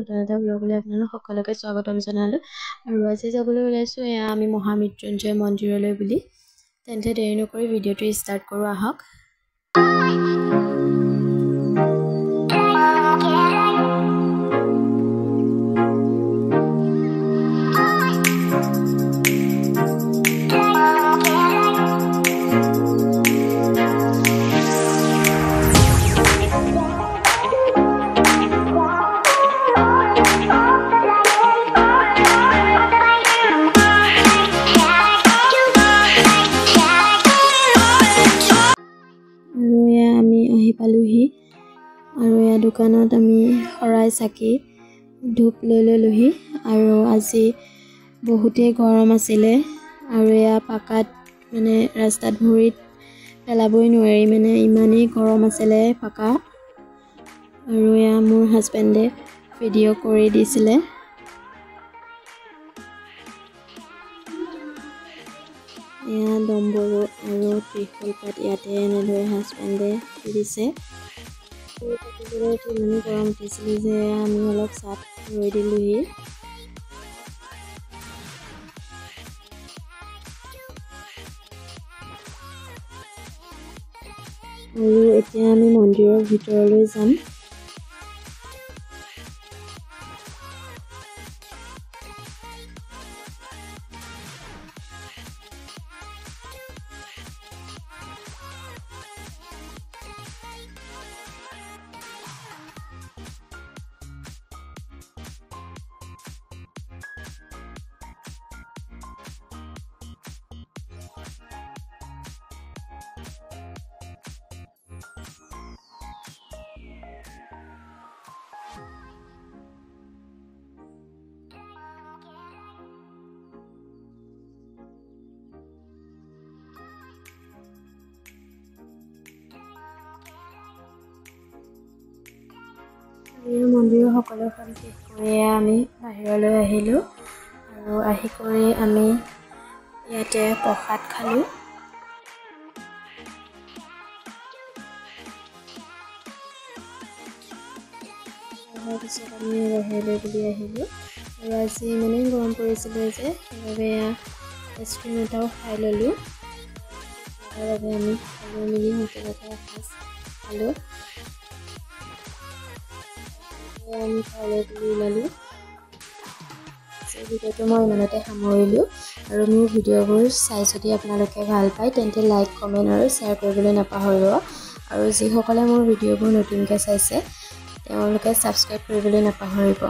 নতুন এটা ব্লগলৈ আপোনালোক সকলোকে স্বাগতম জনালোঁ। আৰু আজি যাবলৈ ওলাইছোঁ এয়া আমি মহামৃত্যুঞ্জয় মন্দিৰলৈ বুলি। তেন্তে দেৰি নকৰি ভিডিঅ'টো ষ্টাৰ্ট কৰোঁ আহক। পালোহি আৰু এয়া দোকানত আমি শৰাই চাকি ধূপ লৈ ললোহি। আৰু আজি বহুতেই গৰম আছিলে আৰু এয়া পাকাত মানে ৰাস্তাত ভৰিত পেলাবই নোৱাৰি, মানে ইমানেই গৰম আছিলে পাকা। আৰু এয়া মোৰ হাজবেণ্ডে ভিডিঅ' কৰি দিছিলে। এয়া ডম্বৰু আৰু ত্ৰিশূল পাত ইয়াতে এনেদৰে হাজবেণ্ডে দিছে। ইমানেই গৰম উঠিছিলে যে আমি অলপ চাত ৰৈ দিলোহি। আৰু এতিয়া আমি মন্দিৰৰ ভিতৰলৈ যাম। মন্দিৰৰ সকলো কাম শেষ কৰি আমি বাহিৰলৈ আহিলোঁ। আৰু আহি কৰি আমি ইয়াতে প্ৰসাদ খালোঁ। তাৰপিছত আমি বাহিৰলৈ বুলি আহিলোঁ। আৰু আজি ইমানেই গৰম পৰিছিলে যে সেইবাবে আইচক্ৰীম এটাও খাই ল'লোঁ। তাৰ বাবে আমি সকলো মিলি হোটেলতে এসাঁজ খালোঁ। আমি খাবলৈ বুলি ওলালোঁ। ভিডিঅ'টো মই ইমানতে সামৰিলোঁ। আৰু মোৰ ভিডিঅ'বোৰ চাই যদি আপোনালোকে ভাল পায় তেন্তে লাইক, কমেণ্ট আৰু শ্বেয়াৰ কৰিবলৈ নাপাহৰিব। আৰু যিসকলে মোৰ ভিডিঅ'বোৰ নতুনকৈ চাইছে তেওঁলোকে ছাবস্ক্ৰাইব কৰিবলৈ নাপাহৰিব।